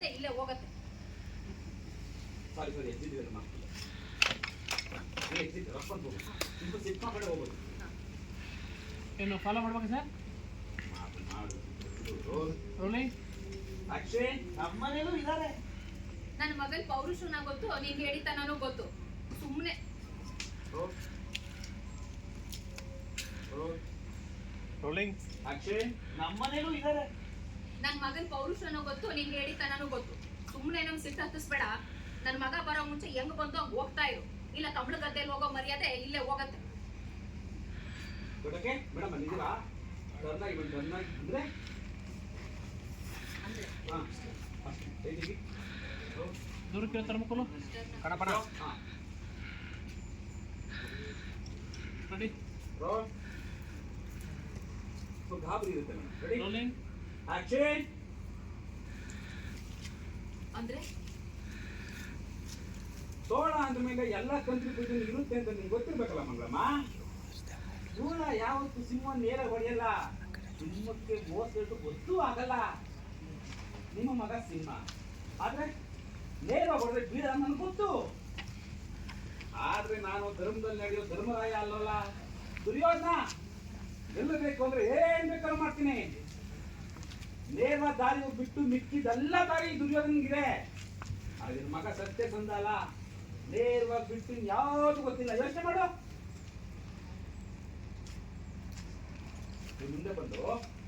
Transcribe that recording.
ಇಲ್ಲೇ ಹೋಗತ್ತೆ. ಸಾರಿ ಎದ್ದಿದ್ದೀವಿ ಮಕ್ಕಳು ಎದ್ದಿದ್ದು ರಪ್ಪಂತ ಹೋಗಿ ತುಂಬ ಸಿಕ್ಕ ಕಡೆ ಹೋಗೋದು. ಏನು ಫಾಲೋ ಮಾಡ್ಬೇಕು ಸರ್? ರೋಲಿಂಗ್ ಅಕ್ಷಯ್ ನಮ್ಮನೇಲೂ ಇದ್ದಾರೆ. ನನ್ನ ಮಗನ್ ಪೌರುಷನ ಗೊತ್ತು, ನಿನ್ಗೆ ಹೇಳಿತನೂ ಗೊತ್ತು. ಸುಮ್ಮನೆ ರೋಲಿಂಗ್ ಅಕ್ಷಯ್ ನಮ್ಮನೇಲೂ ಇದ್ದಾರೆ. ನನ್ನ ಮಗನ್ ಪೌರುಷನ ಗೊತ್ತು, ನಿನ್ಗೆ ಹೇಳಿತನೂ ಗೊತ್ತು. ಸುಮ್ಮನೆ ನಮ್ ಸಿಟ್ಟು ಹತ್ತಿಸ್ಬೇಡ. ನನ್ನ ಮಗ ಬರೋ ಮುಂಚೆ ಹೆಂಗ್ ಬಂದು ಹಂಗ್ ಹೋಗ್ತಾ ಇರು, ಇಲ್ಲ ತಮಿಳು ಗದ್ದೆಯಲ್ಲಿ ಹೋಗೋ ಮರ್ಯಾದೆ ಇಲ್ಲೇ ಹೋಗತ್ತೆ. ದೊಡ್ಡಕ್ಕೆ ಮೇಡಮ್ ಬಂದಿದ್ದೀರಾ? ಟರ್ನಾಗಿ ಅಂದ್ರೆ ಹಾಂ ಹೇಗಿದ್ದೀವಿ ದೂರಕ್ಕೆ ಹೇಳ್ತಾರೆ ಮಕ್ಕಳು ಕಣಪಣ ಹಾಂ ರೆಡಿ ರೋಲ್. ಸ್ವಲ್ಪ ಗಾಬರಿ ಇರುತ್ತೆ ಮೇಡಮ್. Ready rolling action. ಅಂದ್ರೆ ತೋಳ ಅಂದ್ಮೇಲೆ ಎಲ್ಲ ಕಂಟ್ರಿ ಇರುತ್ತೆ ಅಂತ ನಿಮ್ಗೆ ಗೊತ್ತಿರ್ಬೇಕಲ್ಲ ಮಂಗಳಮ್ಮ. ತೋಳ ಯಾವತ್ತು ಸಿಂಹ ನೇರ ಹೊಡೆಯಲ್ಲ, ಸಿಂಹಕ್ಕೆ ಮೋಸಟ್ಟು ಗೊತ್ತೂ ಆಗಲ್ಲ. ನಿಮ್ಮ ಮಗ ಸಿಂಹ ಆದ್ರೆ ನೇರ ಹೊಡೆದ್ರೆ ಬೀಳ ನನ್ಗೆ ಗೊತ್ತು. ಆದ್ರೆ ನಾನು ಧರ್ಮದಲ್ಲಿ ನಡೆಯೋ ಧರ್ಮರಾಯ ಅಲ್ಲಲ್ಲ, ದುರ್ಯೋಧನ. ಗೆಲ್ಲಬೇಕು ಅಂದ್ರೆ ಏನ್ ಬೇಕಾದ್ರೂ ಮಾಡ್ತೀನಿ. ನೇರ ದಾರಿ ಬಿಟ್ಟು ಮಿಕ್ಕಿದೆಲ್ಲ ದಾರಿ ದುರ್ಯೋಧನಿಗಿದೆ. ಆದ್ರೆ ಮಗ ಸತ್ಯಸಂಧ ಅಲ್ಲ, ನೇರವಾಗಿ ಬಿಟ್ಟು ಯಾವುದು ಗೊತ್ತಿಲ್ಲ. ಯೋಚನೆ ಮಾಡು. ಮುಂದೆ ಬಂದು